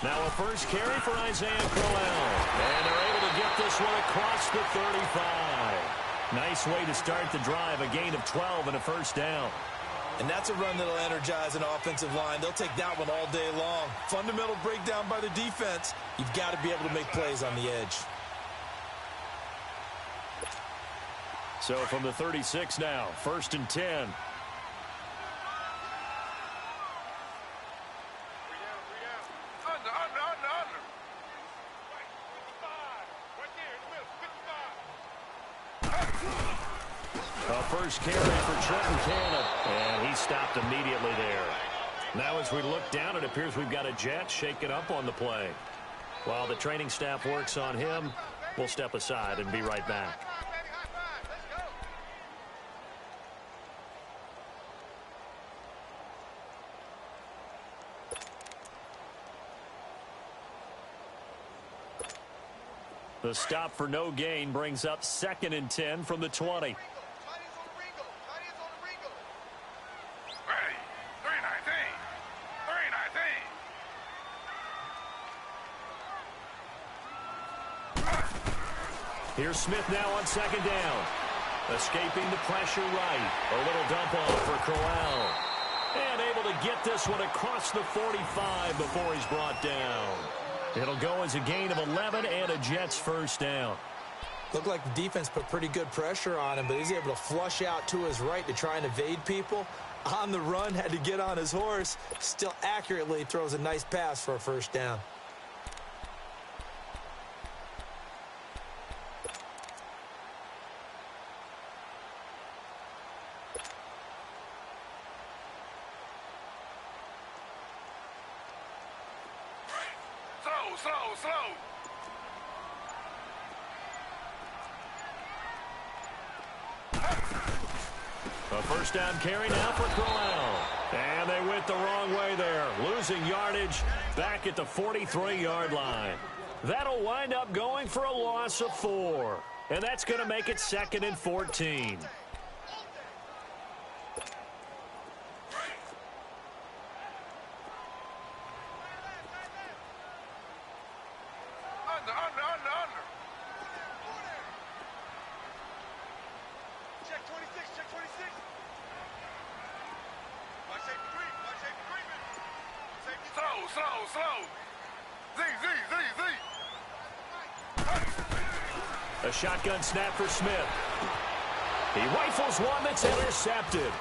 Now a first carry for Isaiah Crowell. And they're able to get this one across the 35. Nice way to start the drive, a gain of 12 and a first down. And that's a run that'll energize an offensive line. They'll take that one all day long. Fundamental breakdown by the defense. You've got to be able to make plays on the edge. So from the 36 now, 1st and 10. First carry for Trenton Cannon, and he stopped immediately there. Now as we look down, it appears we've got a jet shaken up on the play. While the training staff works on him, we'll step aside and be right back. The stop for no gain brings up 2nd and 10 from the 20. Here's Smith now on 2nd down. Escaping the pressure right. A little dump off for Crowell. And able to get this one across the 45 before he's brought down. It'll go as a gain of 11 and a Jets first down. Looked like the defense put pretty good pressure on him, but he's able to flush out to his right to try and evade people. On the run, had to get on his horse. Still accurately throws a nice pass for a first down. Slow. A first down carry now for Crowell. And they went the wrong way there. Losing yardage back at the 43-yard line. That'll wind up going for a loss of 4. And that's going to make it 2nd and 14. Under. Check 26. Watch safety creep, Slow. Z. A shotgun snap for Smith. He rifles one that's intercepted.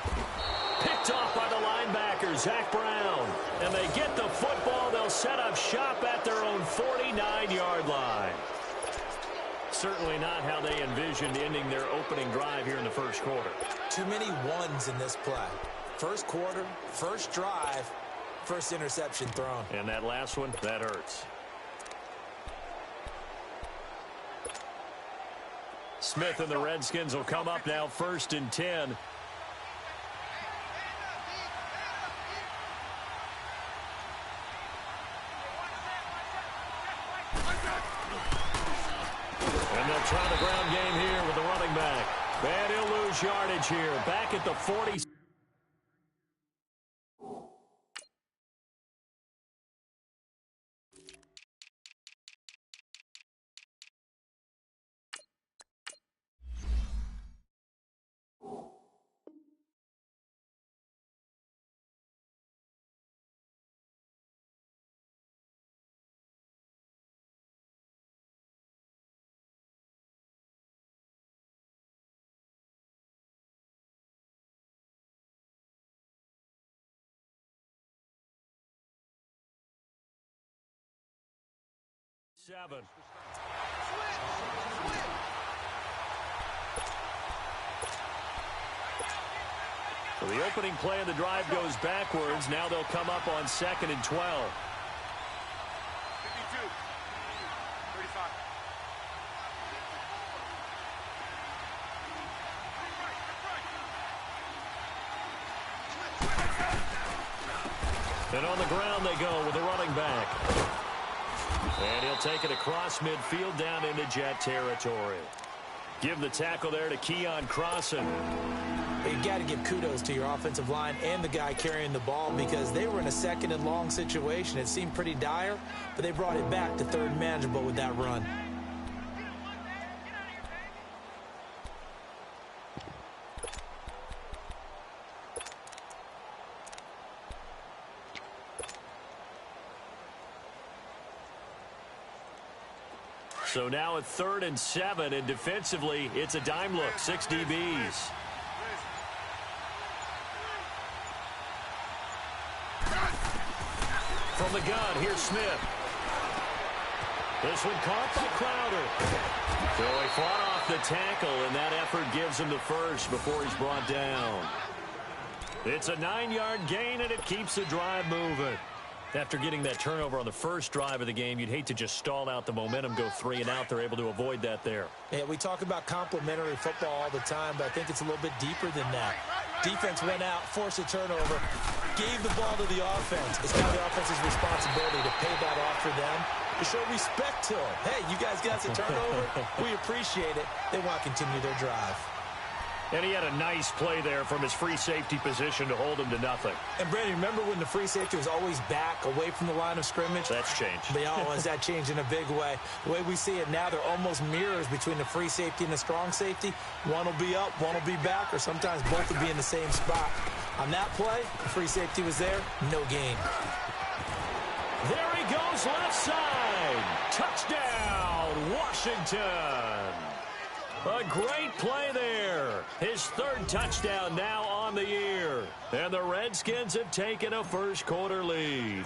Picked off by the linebacker, Zach Brown. And they get the football. They'll set up shop at their own 49-yard line. Certainly not how they envisioned ending their opening drive here in the first quarter. Too many ones in this play. First quarter, first drive, first interception thrown. And that last one, that hurts. Smith and the Redskins will come up now 1st and 10. And they'll try the ground game here with the running back. And he'll lose yardage here. Back at the 40. Seven. So the opening play of the drive goes backwards. Now they'll come up on 2nd and 12. 52. 35. And on the ground they go with the running back. And he'll take it across midfield down into Jet territory. Give the tackle there to Keon Crossan. But you got to give kudos to your offensive line and the guy carrying the ball because they were in a second and long situation. It seemed pretty dire, but they brought it back to third and manageable with that run. So now at 3rd and 7, and defensively, it's a dime look, 6 DBs. From the gun, here's Smith. This one caught by Crowder. So he fought off the tackle, and that effort gives him the first before he's brought down. It's a 9-yard gain, and it keeps the drive moving. After getting that turnover on the first drive of the game, you'd hate to just stall out the momentum, go 3 and out. They're able to avoid that there. Yeah, we talk about complementary football all the time, but I think it's a little bit deeper than that. Defense went out, forced a turnover, gave the ball to the offense. It's now the offense's responsibility to pay that off for them, to show respect to them. Hey, you guys got some turnover? We appreciate it. They want to continue their drive. And he had a nice play there from his free safety position to hold him to nothing. And, Brandon, remember when the free safety was always back, away from the line of scrimmage? That's changed. But, has that changed in a big way? The way we see it now, they're almost mirrors between the free safety and the strong safety. One will be up, one will be back, or sometimes both will be in the same spot. On that play, the free safety was there, no gain. There he goes, left side. Touchdown, Washington. A great play there. His 3rd touchdown now on the year. And the Redskins have taken a first-quarter lead.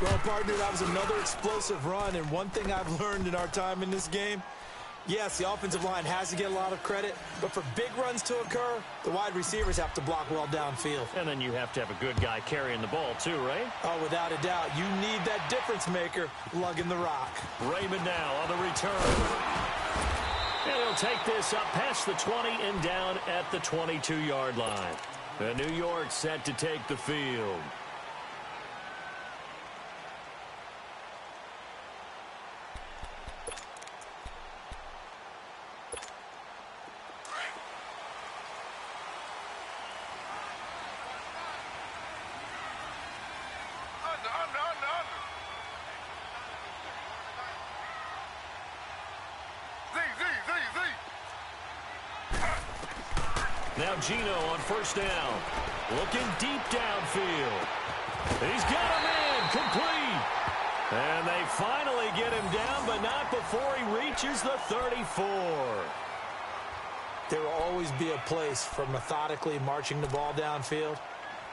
Well, partner, that was another explosive run. And one thing I've learned in our time in this game, yes, the offensive line has to get a lot of credit. But for big runs to occur, the wide receivers have to block well downfield. And then you have to have a good guy carrying the ball, too, right? Oh, without a doubt. You need that difference maker lugging the rock. Raymond now on the return. And he'll take this up past the 20 and down at the 22-yard line. And New York set to take the field. Now Gino on first down. Looking deep downfield. He's got a man complete. And they finally get him down, but not before he reaches the 34. There will always be a place for methodically marching the ball downfield.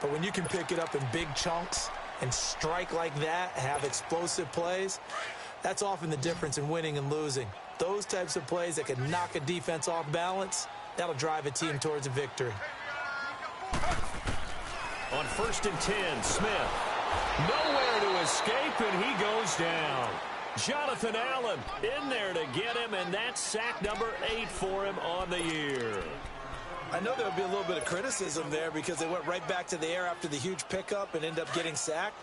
But when you can pick it up in big chunks and strike like that, have explosive plays, that's often the difference in winning and losing. Those types of plays that can knock a defense off balance, that'll drive a team towards a victory. On 1st and 10, Smith. Nowhere to escape, and he goes down. Jonathan Allen in there to get him, and that's sack number 8 for him on the year. I know there'll be a little bit of criticism there because they went right back to the air after the huge pickup and end up getting sacked.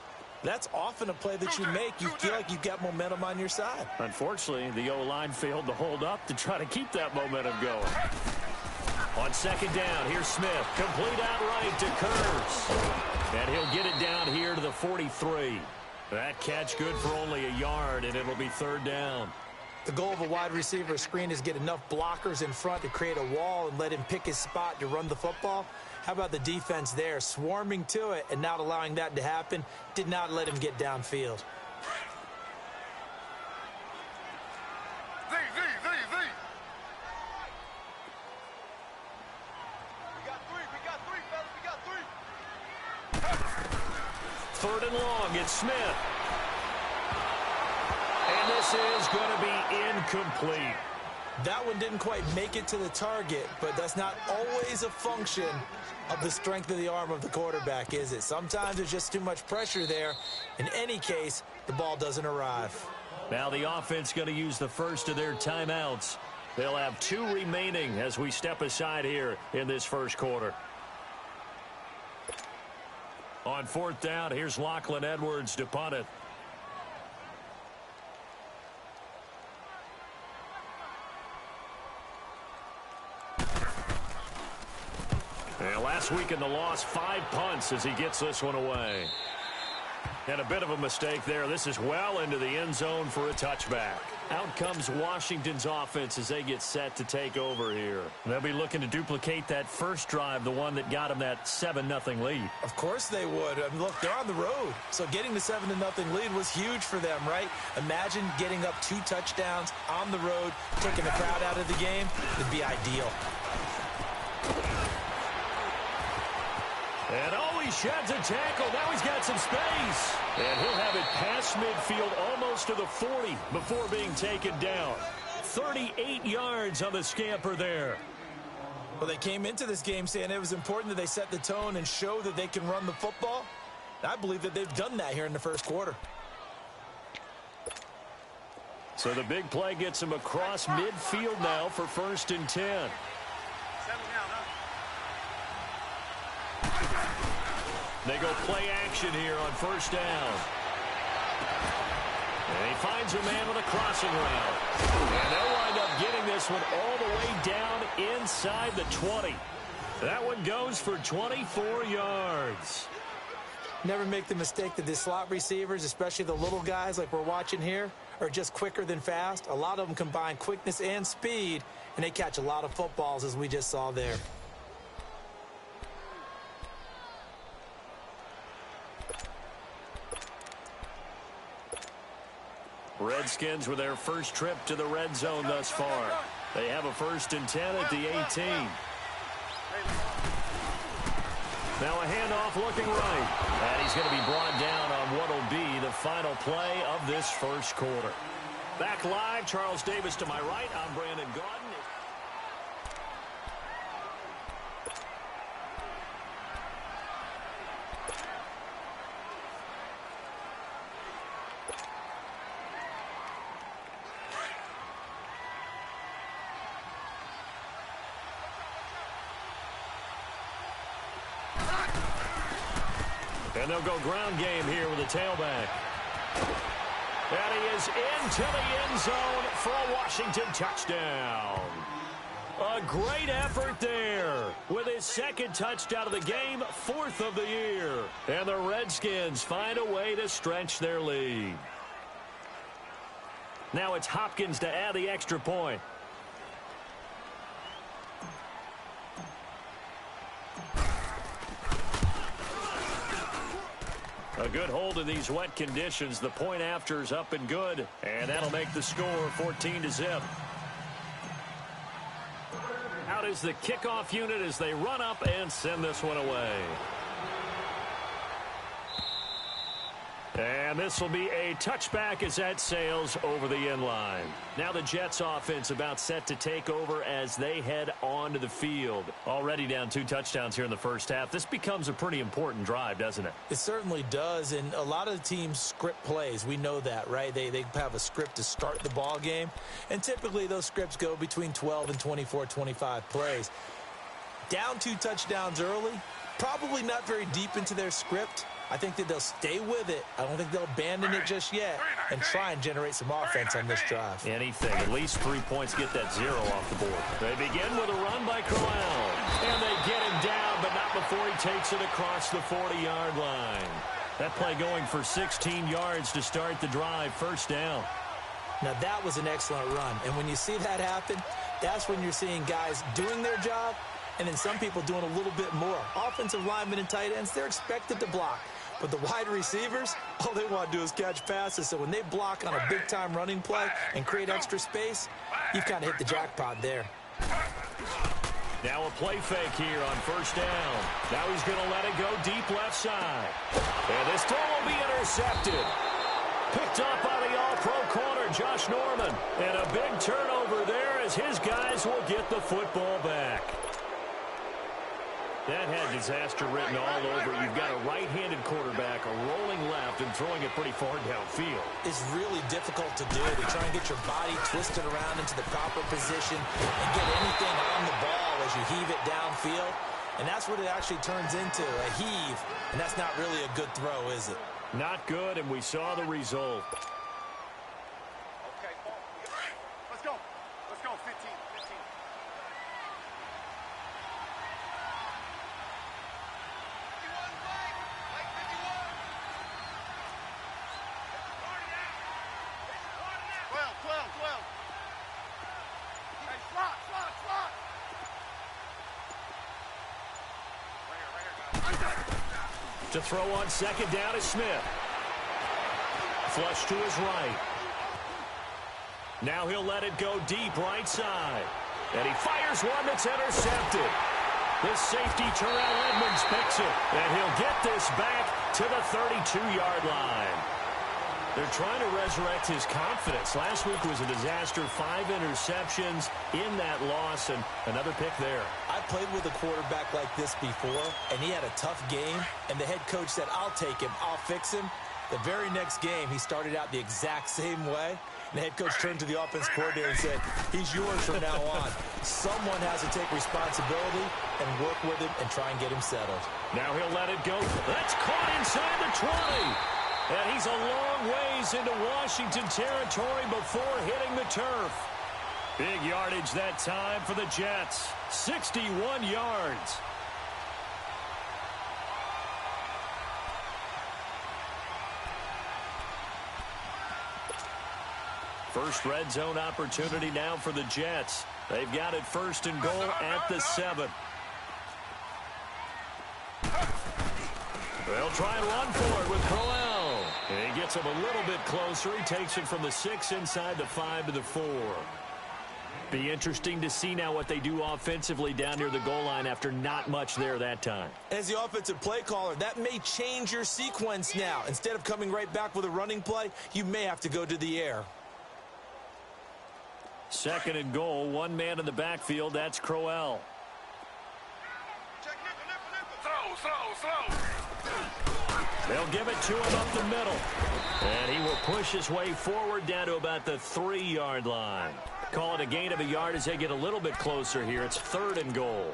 That's often a play that you make. You feel like you've got momentum on your side. Unfortunately, the O-line failed to hold up to try to keep that momentum going. On 2nd down, here's Smith. Complete outright to Kurtz. And he'll get it down here to the 43. That catch good for only a yard, and it'll be 3rd down. The goal of a wide receiver screen is get enough blockers in front to create a wall and let him pick his spot to run the football. How about the defense there, swarming to it and not allowing that to happen? Did not let him get downfield. Third and long, it's Smith. And this is going to be incomplete. That one didn't quite make it to the target, but that's not always a function of the strength of the arm of the quarterback, is it? Sometimes there's just too much pressure there. In any case, the ball doesn't arrive. Now the offense going to use the first of their timeouts. They'll have 2 remaining as we step aside here in this first quarter. On 4th down, here's Lachlan Edwards to punt it. And last week in the loss, 5 punts as he gets this one away. And a bit of a mistake there. This is well into the end zone for a touchback. Out comes Washington's offense as they get set to take over here. They'll be looking to duplicate that first drive, the one that got them that 7-0 lead. Of course they would. I mean, look, they're on the road. So getting the 7-0 lead was huge for them, right? Imagine getting up 2 touchdowns on the road, taking the crowd out of the game. It'd be ideal. And he sheds a tackle. Now he's got some space. And he'll have it past midfield almost to the 40 before being taken down. 38 yards on the scamper there. Well, they came into this game saying it was important that they set the tone and show that they can run the football. I believe that they've done that here in the first quarter. So the big play gets him across midfield now for 1st and 10. They go play action here on 1st down. And he finds a man with a crossing route. And they'll wind up getting this one all the way down inside the 20. That one goes for 24 yards. Never make the mistake that the slot receivers, especially the little guys like we're watching here, are just quicker than fast. A lot of them combine quickness and speed, and they catch a lot of footballs as we just saw there. Redskins with their first trip to the red zone thus far. They have a 1st and 10 at the 18. Now a handoff looking right. And he's going to be brought down on what will be the final play of this first quarter. Back live, Charles Davis to my right. I'm Brandon Gaudin. And they'll go ground game here with a tailback. And he is into the end zone for a Washington touchdown. A great effort there with his 2nd touchdown of the game, 4th of the year. And the Redskins find a way to stretch their lead. Now it's Hopkins to add the extra point. A good hold in these wet conditions. The point after is up and good. And that'll make the score 14-0. Out is the kickoff unit as they run up and send this one away. And this will be a touchback as that sails over the end line. Now the Jets offense about set to take over as they head onto the field. Already down 2 touchdowns here in the first half. This becomes a pretty important drive, doesn't it? It certainly does, and a lot of the teams script plays. We know that, right? They have a script to start the ball game, and typically those scripts go between 12 and 24, 25 plays. Down 2 touchdowns early, probably not very deep into their script. I think that they'll stay with it. I don't think they'll abandon it just yet and try and generate some offense on this drive. Anything. At least 3 points, get that 0 off the board. They begin with a run by Corral. And they get him down, but not before he takes it across the 40-yard line. That play going for 16 yards to start the drive. 1st down. Now, that was an excellent run. And when you see that happen, that's when you're seeing guys doing their job and then some people doing a little bit more. Offensive linemen and tight ends, they're expected to block. But the wide receivers, all they want to do is catch passes. So when they block on a big-time running play and create extra space, you've kind of hit the jackpot there. Now a play fake here on 1st down. Now he's going to let it go deep left side. And this throw will be intercepted. Picked up by the all-pro corner, Josh Norman. And a big turnover there as his guys will get the football back. That had disaster written all over. You've got a right-handed quarterback, a rolling left, and throwing it pretty far downfield. It's really difficult to do, to try and get your body twisted around into the proper position and get anything on the ball as you heave it downfield. And that's what it actually turns into, a heave. And that's not really a good throw, is it? Not good, and we saw the result. Okay, let's go. Let's go, 15. 12. Hey, slot. Right here, guys. To throw on second down is Smith. Flush to his right. Now he'll let it go deep right side. And he fires one that's intercepted. The safety, Terrell Edmonds, picks it. And he'll get this back to the 32-yard line. They're trying to resurrect his confidence. Last week was a disaster. 5 interceptions in that loss, and another pick there. I played with a quarterback like this before, and he had a tough game, and the head coach said, I'll take him, I'll fix him. The very next game, he started out the exact same way. And the head coach turned to the offense coordinator and said, he's yours from now on. Someone has to take responsibility and work with him and try and get him settled. Now he'll let it go. That's caught inside the 20. And he's a long ways into Washington territory before hitting the turf. Big yardage that time for the Jets. 61 yards. First red zone opportunity now for the Jets. They've got it first and goal at the 7. They'll try and run for it with Crowell. And he gets him a little bit closer. He takes it from the 6 inside the 5 to the 4. Be interesting to see now what they do offensively down near the goal line after not much there that time. As the offensive play caller, that may change your sequence now. Instead of coming right back with a running play, you may have to go to the air. Second and goal, one man in the backfield. That's Crowell. They'll give it to him up the middle. And he will push his way forward down to about the 3-yard line. Call it a gain of a yard as they get a little bit closer here. It's third and goal.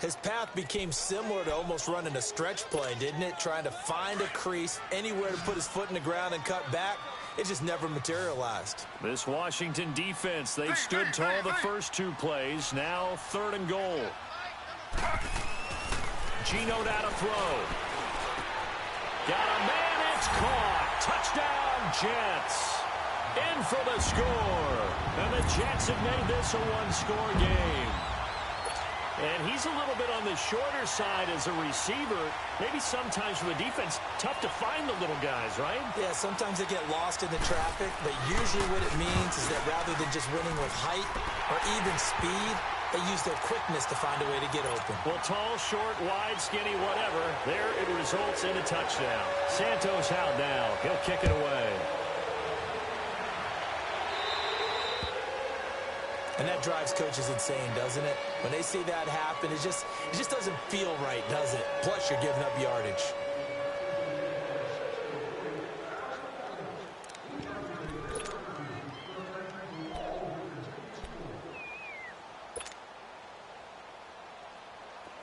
His path became similar to almost running a stretch play, didn't it? Trying to find a crease, anywhere to put his foot in the ground and cut back. It just never materialized. This Washington defense, they've stood tall the first 2 plays. Now third and goal. Gino down to throw. Got a man, it's caught. Touchdown, Jets. In for the score. And the Jets have made this a 1-score game. And he's a little bit on the shorter side as a receiver. Maybe sometimes for the defense, tough to find the little guys, right? Yeah, sometimes they get lost in the traffic, but usually what it means is that rather than just winning with height or even speed, they use their quickness to find a way to get open. Well, tall, short, wide, skinny, whatever, there it results in a touchdown. Santos out now. He'll kick it away. And that drives coaches insane, doesn't it? When they see that happen, it just doesn't feel right, does it? Plus, you're giving up yardage.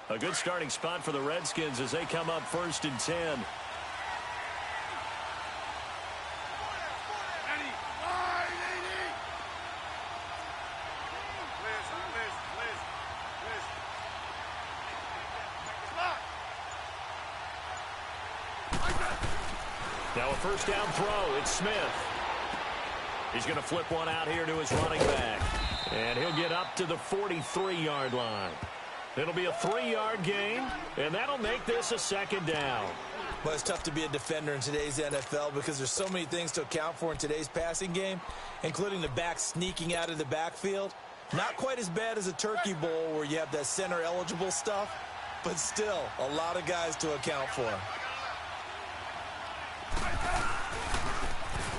A good starting spot for the Redskins as they come up first and 10. Now a first down throw. It's Smith. He's going to flip one out here to his running back. And he'll get up to the 43-yard line. It'll be a 3-yard gain, and that'll make this a second down. Well, it's tough to be a defender in today's NFL because there's so many things to account for in today's passing game, including the back sneaking out of the backfield. Not quite as bad as a turkey bowl where you have that center-eligible stuff, but still a lot of guys to account for.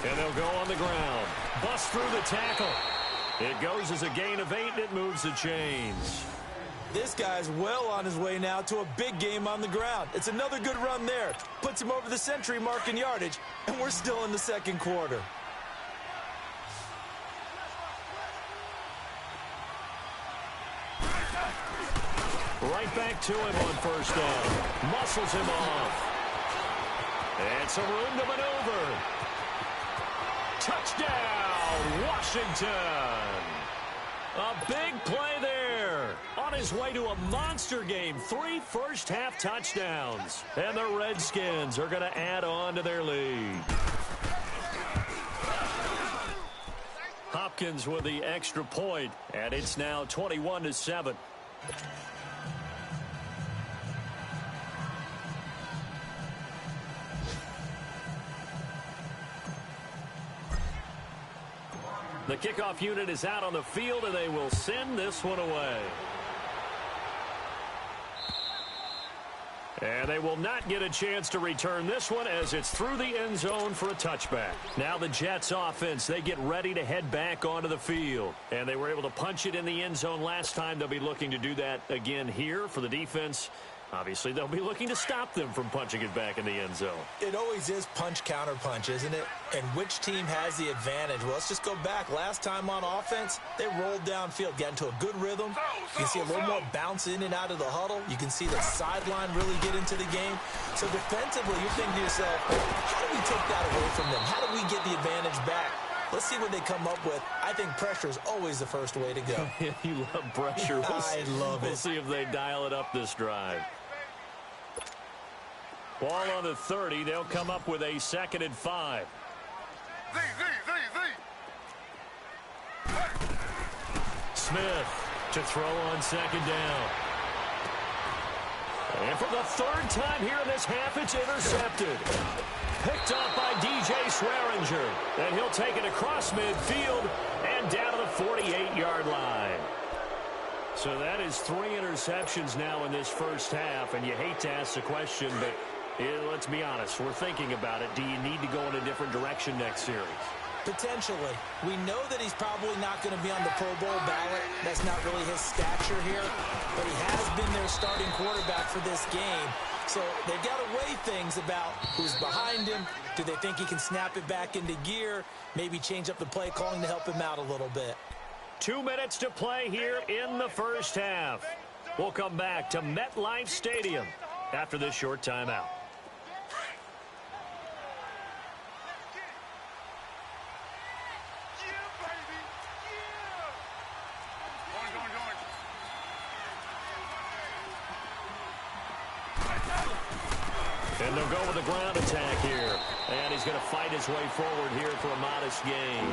And they'll go on the ground. Bust through the tackle. It goes as a gain of 8, and it moves the chains. This guy's well on his way now to a big game on the ground. It's another good run there. Puts him over the century mark in yardage, and we're still in the second quarter. Right back to him on first down. Muscles him off. And some room to maneuver. Touchdown, Washington. A big play there. On his way to a monster game. 3 first-half touchdowns. And the Redskins are going to add on to their lead. Hopkins with the extra point, and it's now 21-7. The kickoff unit is out on the field, and they will send this one away. And they will not get a chance to return this one as it's through the end zone for a touchback. Now the Jets offense, they get ready to head back onto the field. And they were able to punch it in the end zone last time. They'll be looking to do that again here for the defense. Obviously, they'll be looking to stop them from punching it back in the end zone. It always is punch, counter punch, isn't it? And which team has the advantage? Well, let's just go back. Last time on offense, they rolled downfield, got into a good rhythm. You can see a little more bounce in and out of the huddle. You can see the sideline really get into the game. So defensively, you're thinking to yourself, how do we take that away from them? How do we get the advantage back? Let's see what they come up with. I think pressure is always the first way to go. You love pressure. I love it. We'll see if they dial it up this drive. Ball on the 30. They'll come up with a 2nd and 5. Smith to throw on 2nd down. And for the 3rd time here in this half, it's intercepted. Picked up by DJ Swearinger. And he'll take it across midfield and down to the 48-yard line. So that is 3 interceptions now in this first half. And you hate to ask the question, but let's be honest. We're thinking about it. Do you need to go in a different direction next series? Potentially. We know that he's probably not going to be on the Pro Bowl ballot. That's not really his stature here. But he has been their starting quarterback for this game. So they've got to weigh things about who's behind him. Do they think he can snap it back into gear? Maybe change up the play calling to help him out a little bit. 2 minutes to play here in the first half. We'll come back to MetLife Stadium after this short timeout. And they'll go with the ground attack here. And he's going to fight his way forward here for a modest gain.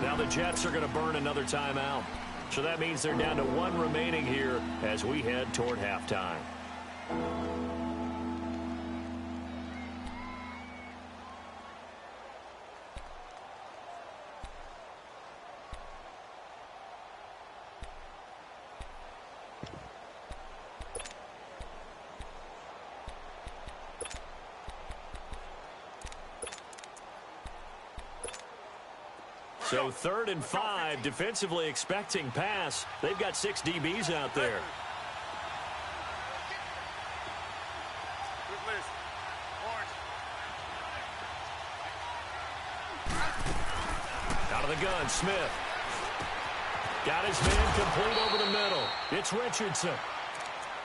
Now the Jets are going to burn another timeout. So that means they're down to 1 remaining here as we head toward halftime. So 3rd and 5, defensively expecting pass. They've got 6 DBs out there. Out of the gun, Smith. Got his man complete over the middle. It's Richardson.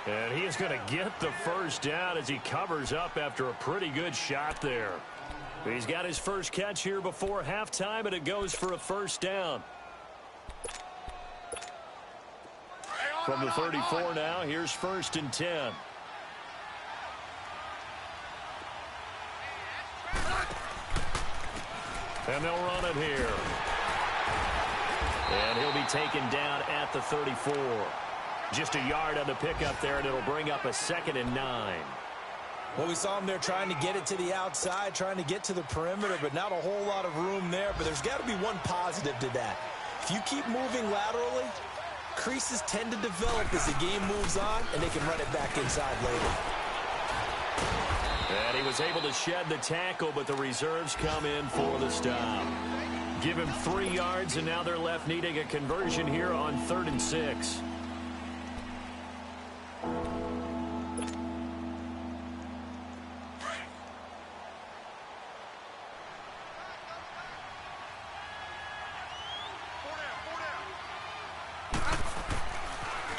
And he is going to get the first down as he covers up after a pretty good shot there. He's got his first catch here before halftime, and it goes for a first down. From the 34 now, here's 1st and 10. And they'll run it here. And he'll be taken down at the 34. Just a yard on the pickup there, and it'll bring up a 2nd and 9. Well, we saw him there trying to get it to the outside, trying to get to the perimeter, but not a whole lot of room there. But there's got to be one positive to that. If you keep moving laterally, creases tend to develop as the game moves on, and they can run it back inside later. And he was able to shed the tackle, but the reserves come in for the stop. Give him 3 yards, and now they're left needing a conversion here on 3rd and 6.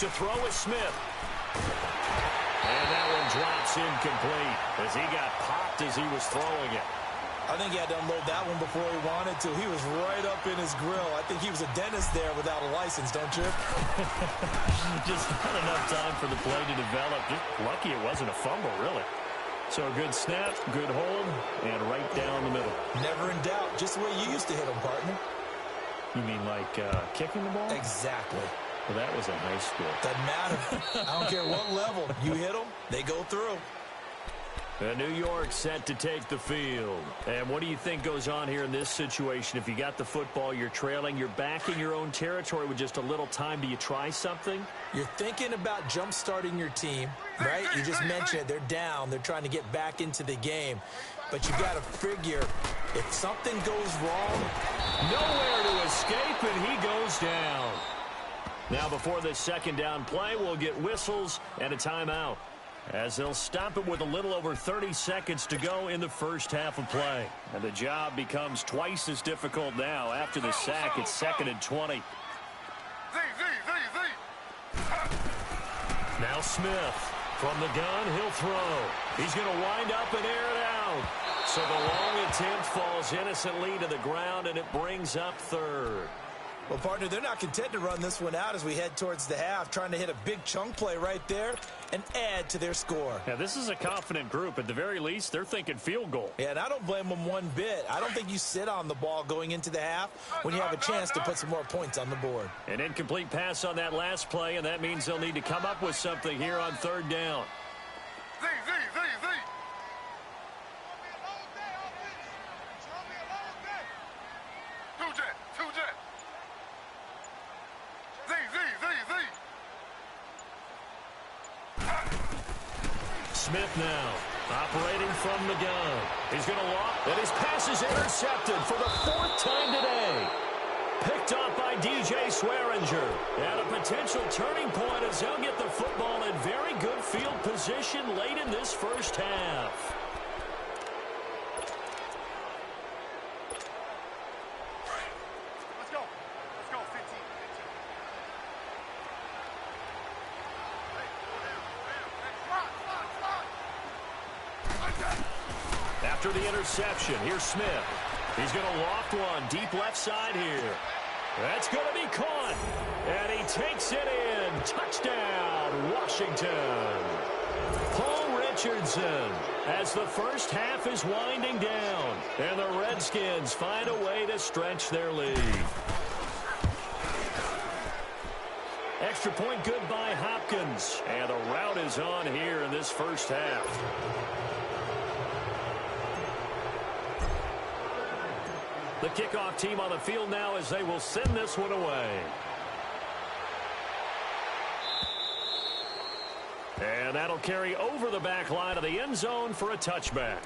To throw is Smith. And that one drops incomplete as he got popped as he was throwing it. I think he had to unload that one before he wanted to. He was right up in his grill. I think he was a dentist there without a license, don't you? Just not enough time for the play to develop. Just lucky it wasn't a fumble, really. So a good snap, good hold, and right down the middle. Never in doubt. Just the way you used to hit him, partner. You mean like kicking the ball? Exactly. Well, that was a high school. Doesn't matter. I don't care what level. You hit them, they go through. New York set to take the field. And what do you think goes on here in this situation? If you got the football, you're trailing, you're back in your own territory with just a little time. Do you try something? You're thinking about jump-starting your team, right? You just mentioned it. They're down. They're trying to get back into the game. But you got to figure if something goes wrong, nowhere to escape, and he goes down. Now, before this second down play, we'll get whistles and a timeout, as they'll stop it with a little over 30 seconds to go in the first half of play. And the job becomes twice as difficult now. After the sack, it's 2nd and 20. Now Smith from the gun, he'll throw. He's going to wind up and air it out. So the long attempt falls innocently to the ground, and it brings up 3rd. Well, partner, they're not content to run this one out as we head towards the half, trying to hit a big chunk play right there and add to their score. Yeah, this is a confident group. At the very least, they're thinking field goal. Yeah, and I don't blame them one bit. I don't think you sit on the ball going into the half when you have a chance to put some more points on the board. An incomplete pass on that last play, and that means they'll need to come up with something here on 3rd down. Smith now, operating from the gun. He's going to loft, and his pass is intercepted for the 4th time today. Picked off by DJ Swearinger. And a potential turning point as they'll get the football in very good field position late in this first half. After the interception, here's Smith. He's going to loft one deep left side here. That's going to be caught. And he takes it in. Touchdown, Washington. Paul Richardson, as the first half is winding down. And the Redskins find a way to stretch their lead. Extra point good by Hopkins. And the route is on here in this first half. The kickoff team on the field now as they will send this one away. And that'll carry over the back line of the end zone for a touchback.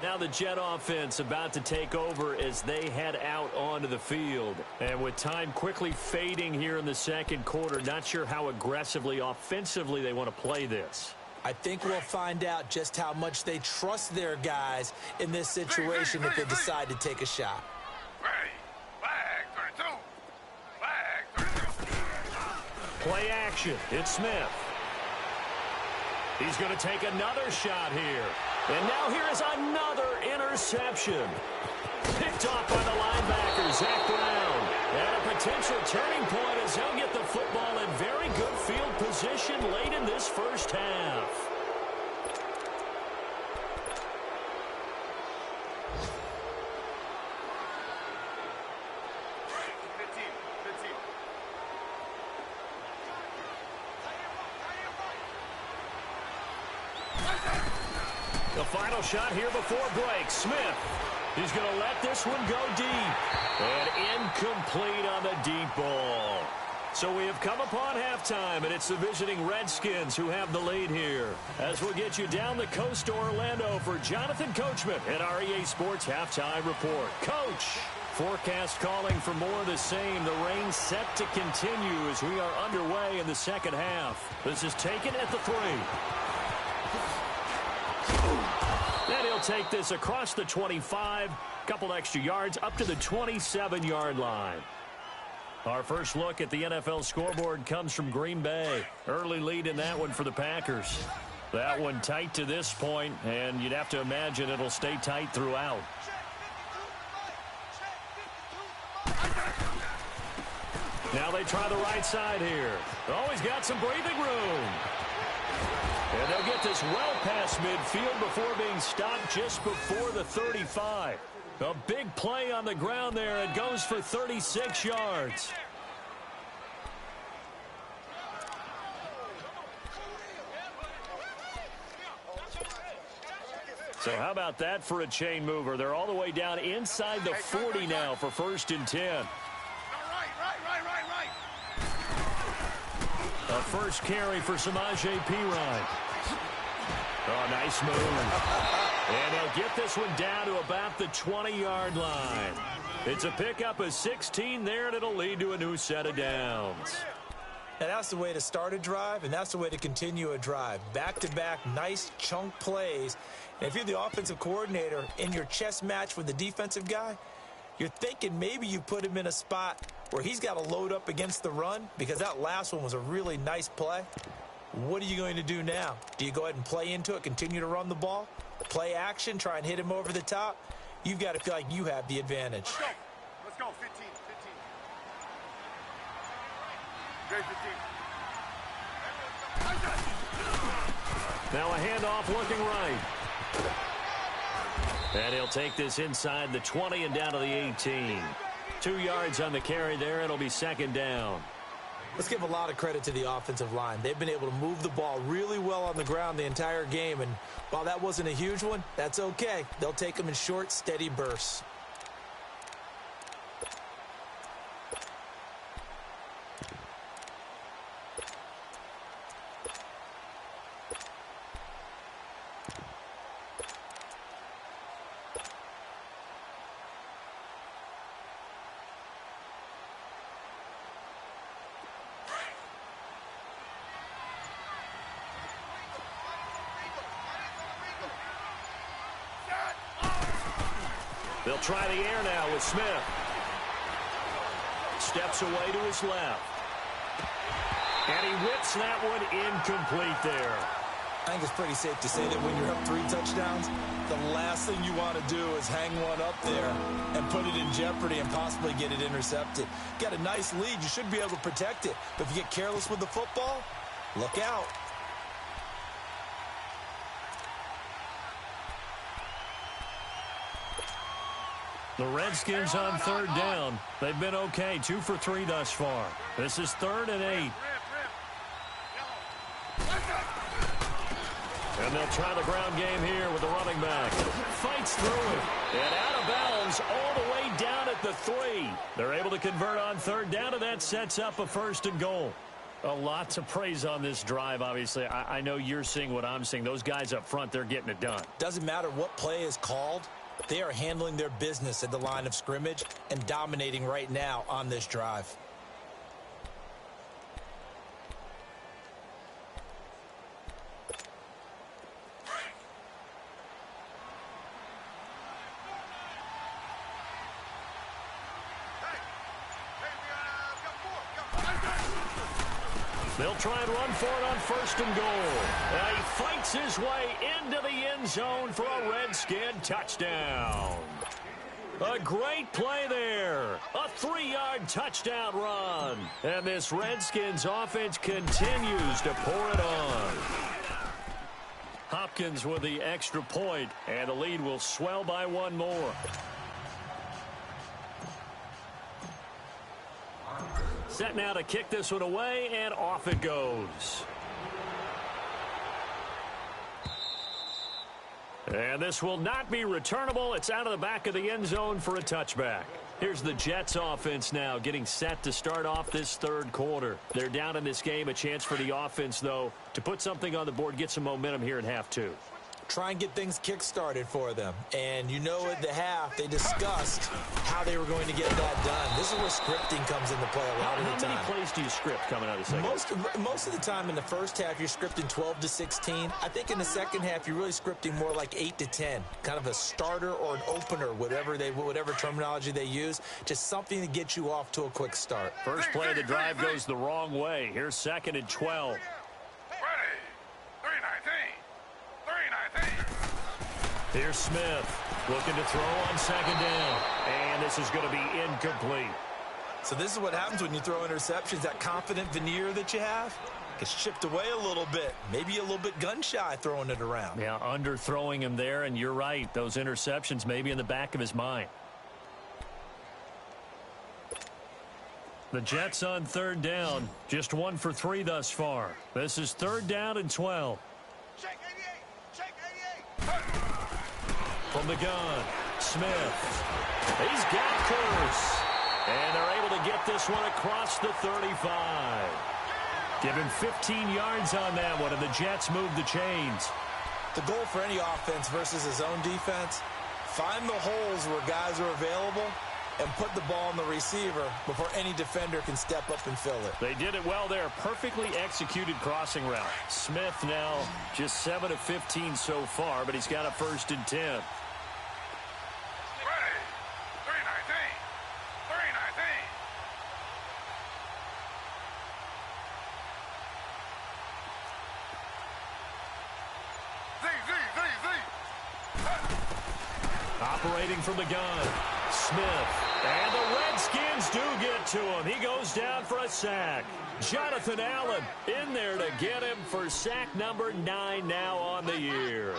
Now the Jet offense about to take over as they head out onto the field. And with time quickly fading here in the second quarter, not sure how aggressively, offensively they want to play this. I think we'll find out just how much they trust their guys in this situation if they decide to take a shot. Play action. It's Smith. He's going to take another shot here. And now here is another interception. Picked off by the linebacker, Zach Brown. And a potential turning point as he'll get the football in very good field position late in this first half. The final shot here before break. Smith, he's going to let this one go deep. And incomplete on the deep ball. So we have come upon halftime, and it's the visiting Redskins who have the lead here. As we'll get you down the coast to Orlando for Jonathan Coachman at our EA Sports Halftime Report. Coach, forecast calling for more of the same. The rain set to continue as we are underway in the second half. This is taken at the 3. Then he'll take this across the 25, couple extra yards up to the 27-yard line. Our first look at the NFL scoreboard comes from Green Bay. Early lead in that one for the Packers. That one tight to this point, and you'd have to imagine it'll stay tight throughout. Now they try the right side here. Always got some breathing room. And they'll get this well past midfield before being stopped just before the 35. A big play on the ground there. It goes for 36 yards. So how about that for a chain mover? They're all the way down inside the 40 now for 1st and 10. Right. A first carry for Samaje Perine. Oh, nice move. And they'll get this one down to about the 20-yard line. It's a pickup of 16 there, and it'll lead to a new set of downs. And that's the way to start a drive, and that's the way to continue a drive. Back-to-back, nice chunk plays. And if you're the offensive coordinator in your chess match with the defensive guy, you're thinking maybe you put him in a spot where he's got to load up against the run because that last one was a really nice play. What are you going to do now? Do you go ahead and play into it, continue to run the ball, play action, try and hit him over the top? You've got to feel like you have the advantage. Let's go. 15. Great 15. Now a handoff looking right. And he'll take this inside the 20 and down to the 18. 2 yards on the carry there. It'll be 2nd down. Let's give a lot of credit to the offensive line. They've been able to move the ball really well on the ground the entire game. And while that wasn't a huge one, that's okay. They'll take them in short, steady bursts. They'll try the air now with Smith. Steps away to his left. And he whips that one incomplete there. I think it's pretty safe to say that when you're up 3 touchdowns, the last thing you want to do is hang one up there and put it in jeopardy and possibly get it intercepted. Got a nice lead. You should be able to protect it. But if you get careless with the football, look out. The Redskins on 3rd down. They've been okay, 2 for 3 thus far. This is 3rd and 8. And they'll try the ground game here with the running back. Fights through it. And out of bounds all the way down at the 3. They're able to convert on 3rd down, and that sets up a 1st and goal. A lot to praise on this drive, obviously. I know you're seeing what I'm seeing. Those guys up front, they're getting it done. Doesn't matter what play is called. They are handling their business at the line of scrimmage and dominating right now on this drive. They'll try and run for it on 1st and goal. And he fights his way into the end zone for a Redskin touchdown. A great play there. A 3-yard touchdown run. And this Redskins offense continues to pour it on. Hopkins with the extra point, and the lead will swell by 1 more. Set now to kick this one away, and off it goes. And this will not be returnable. It's out of the back of the end zone for a touchback. Here's the Jets offense now getting set to start off this 3rd quarter. They're down in this game. A chance for the offense, though, to put something on the board, get some momentum here in half 2. Try and get things kick-started for them. And you know at the half, they discussed how they were going to get that done. This is where scripting comes into play a lot of the time. How many plays do you script coming out of the second? Most of the time in the first half, you're scripting 12 to 16. I think in the second half, you're really scripting more like 8 to 10. Kind of a starter or an opener, whatever terminology they use. Just something to get you off to a quick start. First play of the drive goes the wrong way. Here's 2nd and 12. Here's Smith looking to throw on 2nd down. And this is going to be incomplete. So this is what happens when you throw interceptions. That confident veneer that you have gets chipped away a little bit. Maybe a little bit gun-shy throwing it around. Yeah, underthrowing him there, and you're right. Those interceptions may be in the back of his mind. The Jets on third down. Just 1 for 3 thus far. This is third down and 12. Check 88. Check 88. From the gun, Smith. He's got Curse. And they're able to get this one across the 35. Give him 15 yards on that one, and the Jets move the chains. The goal for any offense versus his own defense, find the holes where guys are available and put the ball on the receiver before any defender can step up and fill it. They did it well there. Perfectly executed crossing route. Smith now just 7 of 15 so far, but he's got a 1st and 10. Ready. 319. 319. Operating from the gun, Smith. And the Redskins do get to him. He goes down for a sack. Jonathan Allen in there to get him for sack number 9 now on the year.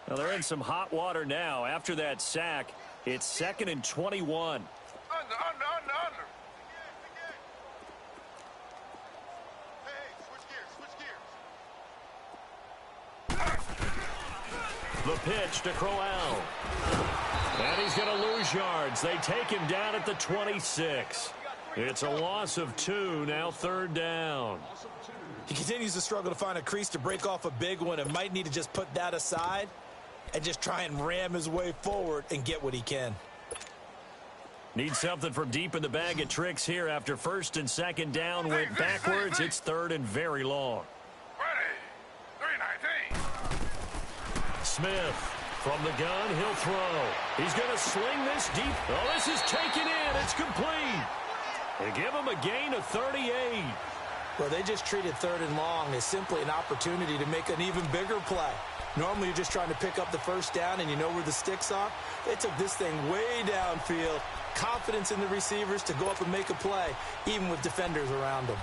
Well, they're in some hot water now. After that sack, it's 2nd and 21. Under. Hey, switch gears. The pitch to Crowell. And he's going to lose yards. They take him down at the 26. It's a loss of 2, now third down. He continues to struggle to find a crease to break off a big one and might need to just put that aside and just try and ram his way forward and get what he can. Needs something from deep in the bag of tricks here after 1st and 2nd down went backwards. It's 3rd and very long. Ready. 319. Smith from the gun. He'll throw. He's going to sling this deep. Oh, this is taken in. It's complete. They give him a gain of 38. Well, they just treated 3rd and long as simply an opportunity to make an even bigger play. Normally, you're just trying to pick up the 1st down and you know where the sticks are. They took this thing way downfield. Confidence in the receivers to go up and make a play, even with defenders around them.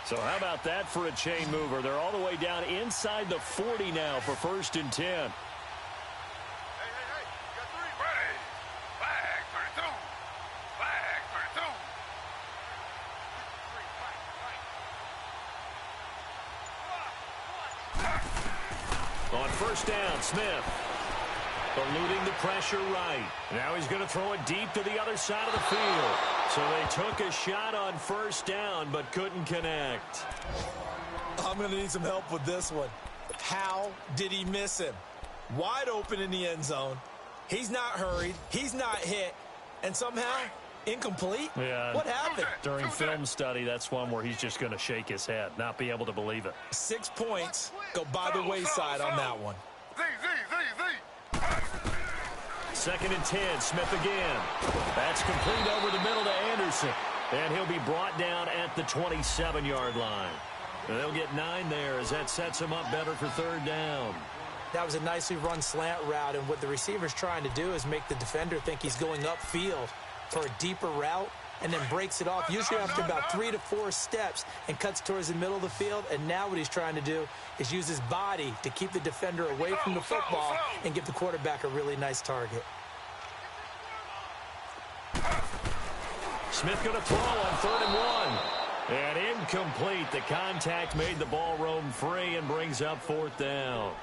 So how about that for a chain mover? They're all the way down inside the 40 now for 1st and 10. Hey. You got 3. Ready. Flag 32. Flag 32. On 1st down, Smith eluding the pressure right. Now he's going to throw it deep to the other side of the field. So they took a shot on 1st down but couldn't connect. I'm going to need some help with this one. How did he miss him? Wide open in the end zone. He's not hurried. He's not hit. And somehow, incomplete? Yeah. What happened? During film study, that's one where he's just going to shake his head, not be able to believe it. 6 points go by the wayside on that one. Z. 2nd and 10, Smith again. That's complete over the middle to Anderson. And he'll be brought down at the 27-yard line. And they'll get 9 there as that sets him up better for 3rd down. That was a nicely run slant route, and what the receiver's trying to do is make the defender think he's going upfield for a deeper route and then breaks it off, usually after about 3 to 4 steps, and cuts towards the middle of the field. And now what he's trying to do is use his body to keep the defender away from the football and give the quarterback a really nice target. Smith going to throw on 3rd and 1. And incomplete. The contact made the ball roam free and brings up 4th down.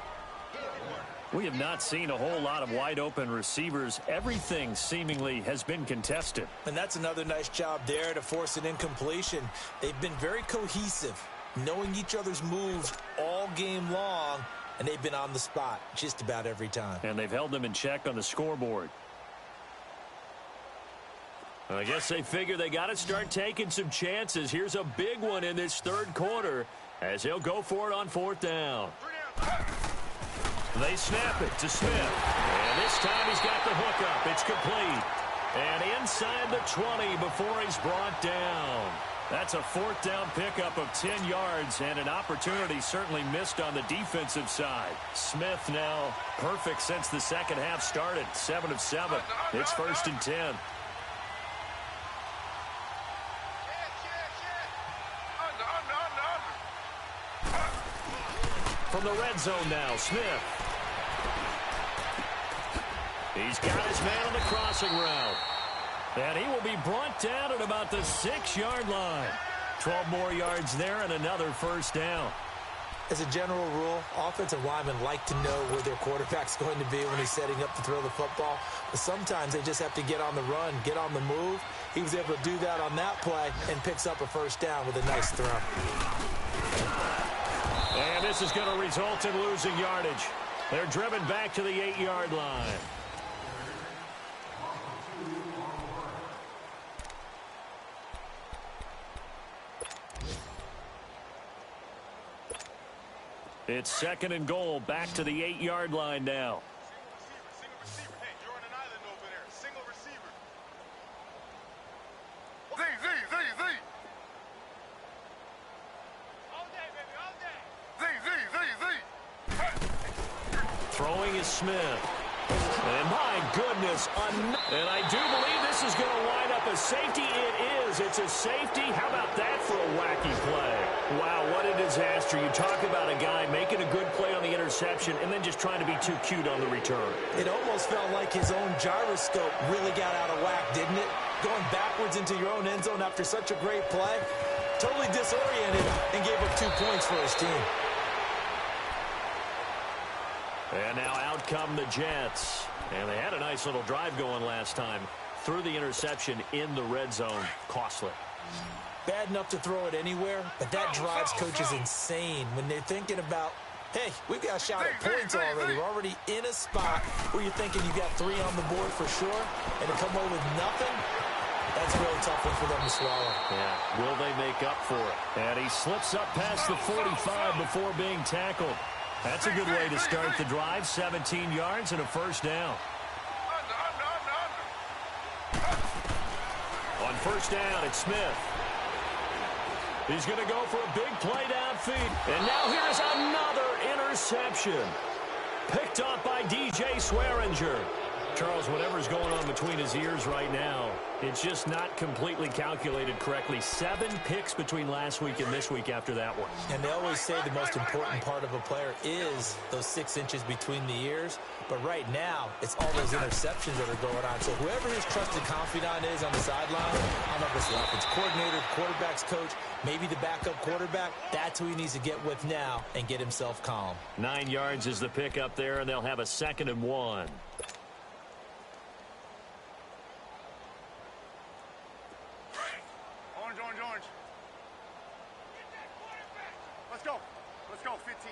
We have not seen a whole lot of wide-open receivers. Everything seemingly has been contested. And that's another nice job there to force an incompletion. They've been very cohesive, knowing each other's moves all game long, and they've been on the spot just about every time. And they've held them in check on the scoreboard. I guess they figure they got to start taking some chances. Here's a big one in this 3rd quarter as he'll go for it on 4th down. They snap it to Smith. And this time he's got the hook up. It's complete. And inside the 20 before he's brought down. That's a fourth down pickup of 10 yards, and an opportunity certainly missed on the defensive side. Smith now perfect since the second half started. 7 of 7. It's 1st and 10. From the red zone now, Smith. He's got his man on the crossing route. And he will be brought down at about the 6-yard line. 12 more yards there and another first down. As a general rule, offensive linemen like to know where their quarterback's going to be when he's setting up to throw the football. But sometimes they just have to get on the run, get on the move. He was able to do that on that play and picks up a first down with a nice throw. And this is going to result in losing yardage. They're driven back to the 8-yard line. It's 2nd and goal, back to the 8-yard line now. Single receiver. Hey, you're on an island over there. Single receiver. Z. All day, baby, all day. Z. Throwing is Smith. And my goodness, and I do believe this is going to wind up a safety. It is. It's a safety. How about that for a wacky play? Wow, what a disaster. You talk about a guy making a good play on the interception and then just trying to be too cute on the return. It almost felt like his own gyroscope really got out of whack, didn't it? Going backwards into your own end zone after such a great play. Totally disoriented and gave up 2 points for his team. And now out come the Jets. And they had a nice little drive going last time. Threw the interception in the red zone. Costly. Bad enough to throw it anywhere, but that drives coaches insane when they're thinking about, hey, we've got a shot at points already. We're already in a spot where you're thinking you got 3 on the board for sure, and to come away with nothing, that's a real tough one for them to swallow. Yeah, will they make up for it? And he slips up past the 45 before being tackled. That's a good way to start the drive. 17 yards and a first down. On first down, it's Smith. He's going to go for a big play downfield. And now here's another interception. Picked up by DJ Swearinger. Charles, whatever's going on between his ears right now, it's just not completely calculated correctly. 7 picks between last week and this week after that one. And they always say the most important part of a player is those 6 inches between the ears. But right now, it's all those interceptions that are going on. So whoever his trusted confidant is on the sideline, I don't know if it's the offense coordinator, quarterback's coach, maybe the backup quarterback, that's who he needs to get with now and get himself calm. 9 yards is the pickup there, and they'll have a 2nd and 1. Orange. Let's go. 15.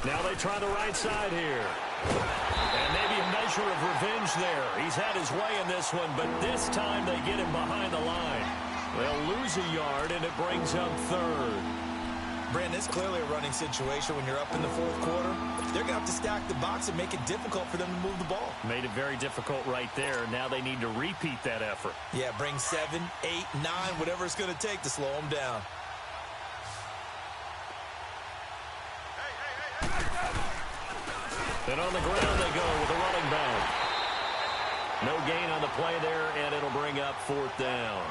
Now they try the right side here. And maybe a measure of revenge there. He's had his way in this one, but this time they get him behind the line. They'll lose a yard, and it brings up 3rd. Brandon, it's clearly a running situation when you're up in the 4th quarter. They're going to have to stack the box and make it difficult for them to move the ball. Made it very difficult right there. Now they need to repeat that effort. Yeah, bring 7, 8, 9, whatever it's going to take to slow them down. And on the ground they go with a running back. No gain on the play there, and it'll bring up 4th down.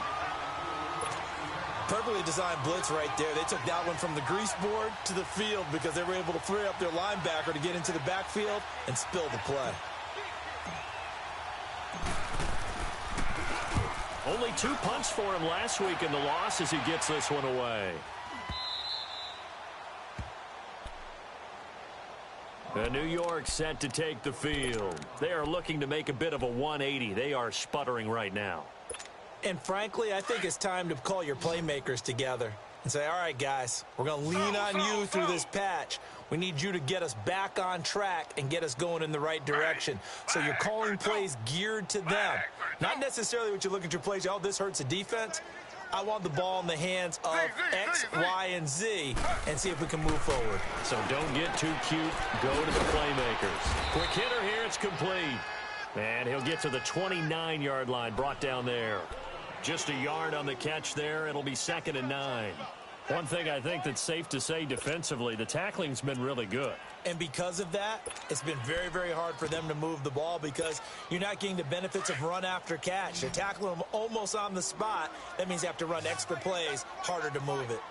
Perfectly designed blitz right there. They took that one from the grease board to the field because they were able to free up their linebacker to get into the backfield and spill the play. Only 2 punts for him last week in the loss as he gets this one away. New York set to take the field. They are looking to make a bit of a 180. They are sputtering right now. And frankly, I think it's time to call your playmakers together and say, all right, guys, we're going to lean on you through this patch. We need you to get us back on track and get us going in the right direction. So you're calling plays geared to them. Not necessarily what you look at your plays, oh, this hurts the defense. I want the ball in the hands of X, Y, and Z and see if we can move forward. So don't get too cute. Go to the playmakers. Quick hitter here. It's complete. And he'll get to the 29-yard line, brought down there. Just a yard on the catch there. It'll be 2nd and 9. One thing I think that's safe to say defensively, the tackling's been really good. And because of that, it's been very, very hard for them to move the ball because you're not getting the benefits of run after catch. They're tackling them almost on the spot. That means you have to run extra plays, harder to move it.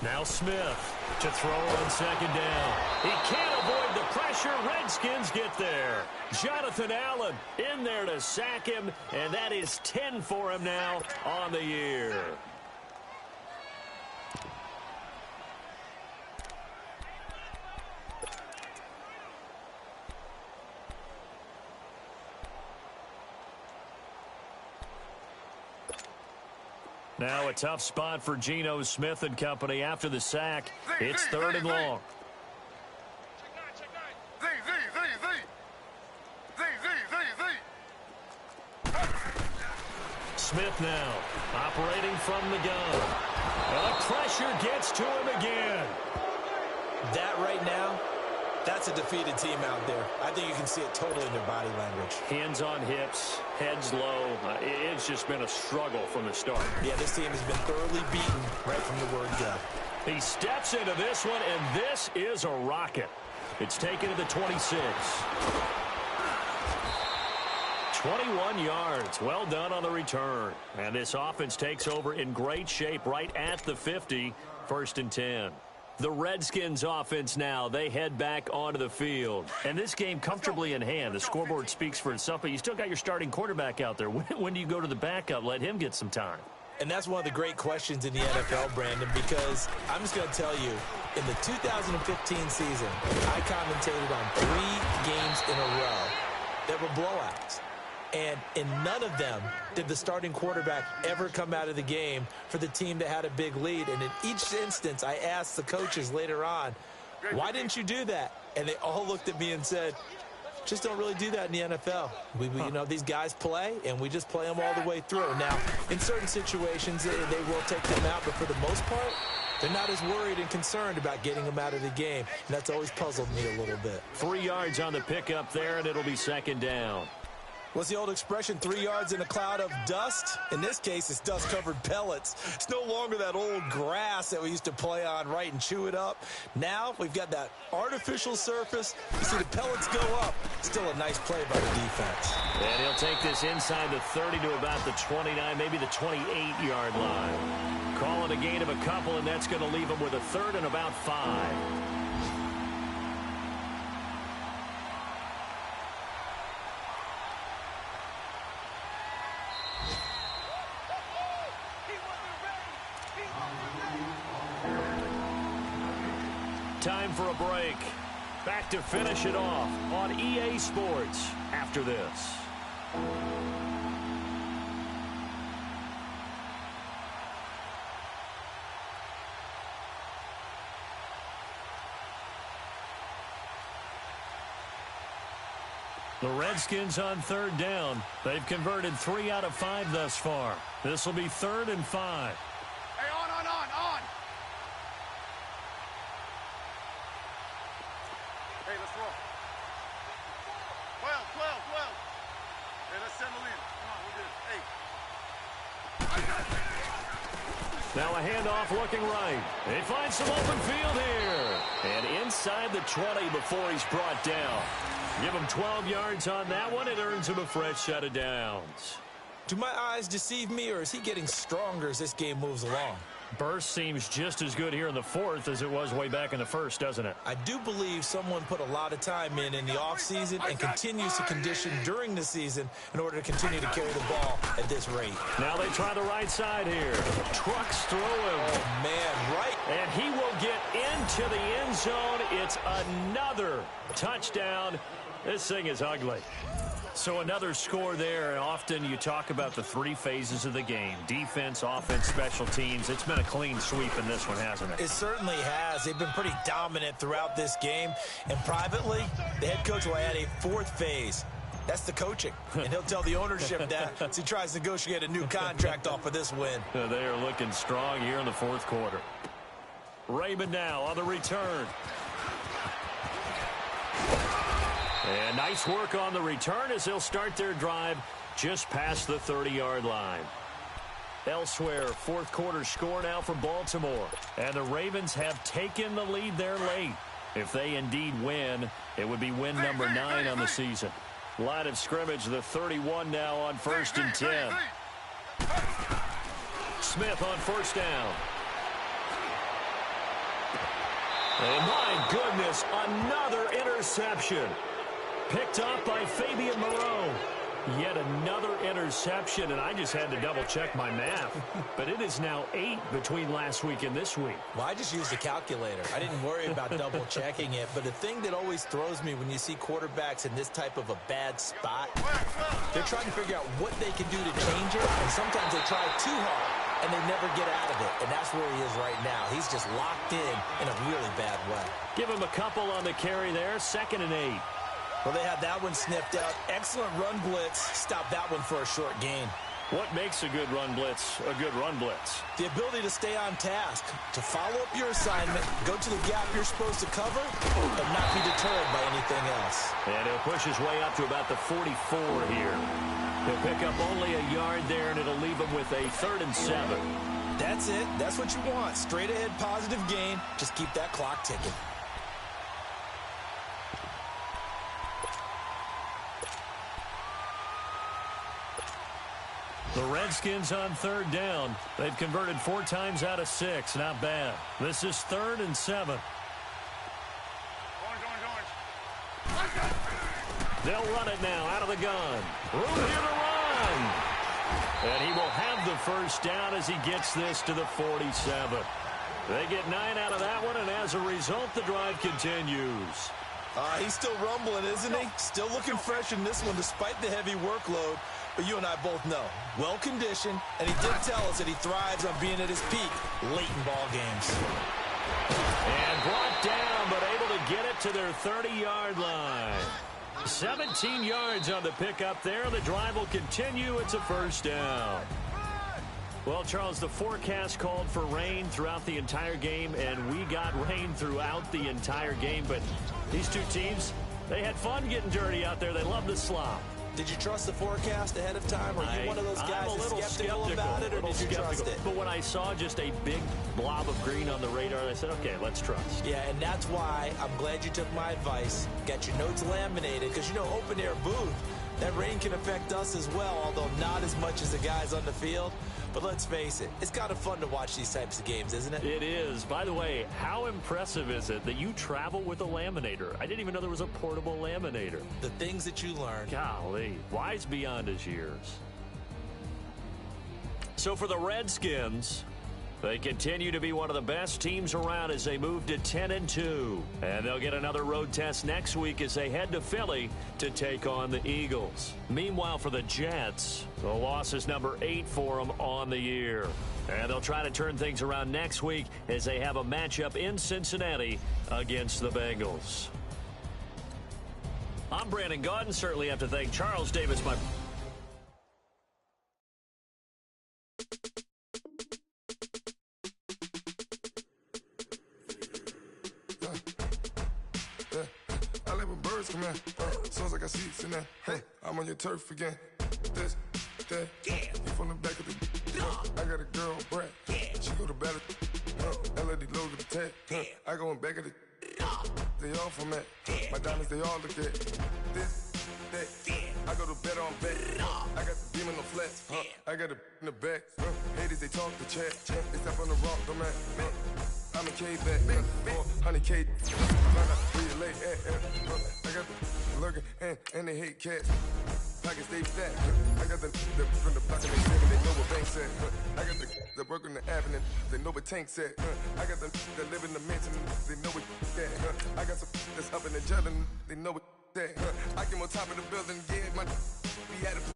Now Smith to throw on 2nd down. He can't avoid the pressure. Redskins get there. Jonathan Allen in there to sack him, and that is 10 for him now on the year. Now a tough spot for Geno Smith and company after the sack. It's 3rd and long. Smith now operating from the gun. The pressure gets to him again. That right now, that's a defeated team out there. I think you can see it totally in their body language. Hands on hips, heads low. It's just been a struggle from the start. Yeah, this team has been thoroughly beaten right from the word go. He steps into this one, and this is a rocket. It's taken to the 26. 21 yards. Well done on the return. And this offense takes over in great shape right at the 50. 1st and 10. The Redskins offense now, they head back onto the field. And this game comfortably in hand. The scoreboard speaks for itself, but you still got your starting quarterback out there. When do you go to the backup? Let him get some time. And that's one of the great questions in the NFL, Brandon, because I'm just going to tell you, in the 2015 season, I commentated on 3 games in a row that were blowouts. And in none of them did the starting quarterback ever come out of the game for the team that had a big lead. And in each instance, I asked the coaches later on, why didn't you do that? And they all looked at me and said, just don't really do that in the NFL. You know, these guys play, and we just play them all the way through. Now, in certain situations, they will take them out, but for the most part, they're not as worried and concerned about getting them out of the game. And that's always puzzled me a little bit. 3 yards on the pickup there, and it'll be 2nd down. What's the old expression, 3 yards in a cloud of dust? In this case, it's dust-covered pellets. It's no longer that old grass that we used to play on, right, and chew it up. Now we've got that artificial surface. You see the pellets go up. Still a nice play by the defense. And he'll take this inside the 30 to about the 29, maybe the 28-yard line. Calling a gain of a couple, and that's going to leave him with a 3rd and about 5. Time for a break. Back to finish it off on EA Sports after this. The Redskins on 3rd down. They've converted 3 out of 5 thus far. This will be 3rd and 5. Hey, on. Hey, let's roll. 12. Hey, let's settle in. Come on, we're good. Hey. Now a handoff looking right. They find some open field here. And inside the 20 before he's brought down. Give him 12 yards on that one. It earns him a fresh set of downs. Do my eyes deceive me, or is he getting stronger as this game moves along? Burst seems just as good here in the 4th as it was way back in the 1st, doesn't it? I do believe someone put a lot of time in the offseason and continues to condition during the season in order to continue to carry the ball at this rate. Now they try the right side here. Trucks through him. Oh, man, right. And he will get into the end zone. It's another touchdown. This thing is ugly. So another score there, and often you talk about the 3 phases of the game. Defense, offense, special teams. It's been a clean sweep in this one, hasn't it? It certainly has. They've been pretty dominant throughout this game. And privately, the head coach will add a 4th phase. That's the coaching, and he'll tell the ownership that as he tries to negotiate a new contract off of this win. They are looking strong here in the fourth quarter. Raymond now on the return. And nice work on the return as they'll start their drive just past the 30-yard line. Elsewhere, fourth quarter score now for Baltimore. And the Ravens have taken the lead there late. If they indeed win, it would be win number 9 on the season. Line of scrimmage, the 31 now on 1st and 10. Smith on first down. And my goodness, another interception. Picked up by Fabian Moreau. Yet another interception, and I just had to double-check my math. But it is now 8 between last week and this week. Well, I just used a calculator. I didn't worry about double-checking it. But the thing that always throws me when you see quarterbacks in this type of a bad spot, they're trying to figure out what they can do to change it, and sometimes they try too hard, and they never get out of it. And that's where he is right now. He's just locked in a really bad way. Give him a couple on the carry there, 2nd and 8. Well, they had that one sniffed out. Excellent run blitz. Stop that one for a short gain. What makes a good run blitz a good run blitz? The ability to stay on task, to follow up your assignment, go to the gap you're supposed to cover, and not be deterred by anything else. And he'll push his way up to about the 44 here. He'll pick up only a yard there, and it'll leave him with a 3rd and 7. That's it. That's what you want. Straight ahead positive gain. Just keep that clock ticking. The Redskins on 3rd down. They've converted 4 times out of 6. Not bad. This is 3rd and 7. They'll run it now out of the gun. Room here to run. And he will have the first down as he gets this to the 47. They get 9 out of that one, and as a result, the drive continues. He's still rumbling, isn't he? Still looking fresh in this one despite the heavy workload. But you and I both know, well-conditioned, and he did tell us that he thrives on being at his peak late in ball games. And brought down, but able to get it to their 30-yard line. 17 yards on the pickup there. The drive will continue. It's a first down. Well, Charles, the forecast called for rain throughout the entire game, and we got rain throughout the entire game. But these two teams, they had fun getting dirty out there. They love the slop. Did you trust the forecast ahead of time? Are you one of those guys that's skeptical about it, or did you trust it? But when I saw just a big blob of green on the radar, I said, okay, let's trust. Yeah, and that's why I'm glad you took my advice. Got your notes laminated, because, you know, open-air booth, that rain can affect us as well, although not as much as the guys on the field. But let's face it, it's kind of fun to watch these types of games, isn't it? It is. By the way, how impressive is it that you travel with a laminator? I didn't even know there was a portable laminator. The things that you learn. Golly, wise beyond his years. So for the Redskins, they continue to be one of the best teams around as they move to 10-2. And they'll get another road test next week as they head to Philly to take on the Eagles. Meanwhile, for the Jets, the loss is number 8 for them on the year. And they'll try to turn things around next week as they have a matchup in Cincinnati against the Bengals. I'm Brandon Gaudin. Certainly have to thank Charles Davis, my... Come here, sounds like I see it in there. Hey, I'm on your turf again. This, that, you from the back of the. I got a girl, Brad. She go to battle. LED logo the tag. I go in back of the. They all from that. My diamonds, they all look at this, that. I go to bed on back. I got the beam in the flats. I got the in the back. Haters, they talk the chat. They step on the rock, the man. I'm a K-back, 100K. Where you lay at? I got the lurking and they hate cats. Pockets stay fat. I got the from the block and they say they know what banks at. I got the work on the avenue, they know what tanks at. I got the that live in the mansion, they know what that. I got some that's up in the jelly, they know what that. I came on top of the building, yeah, we had a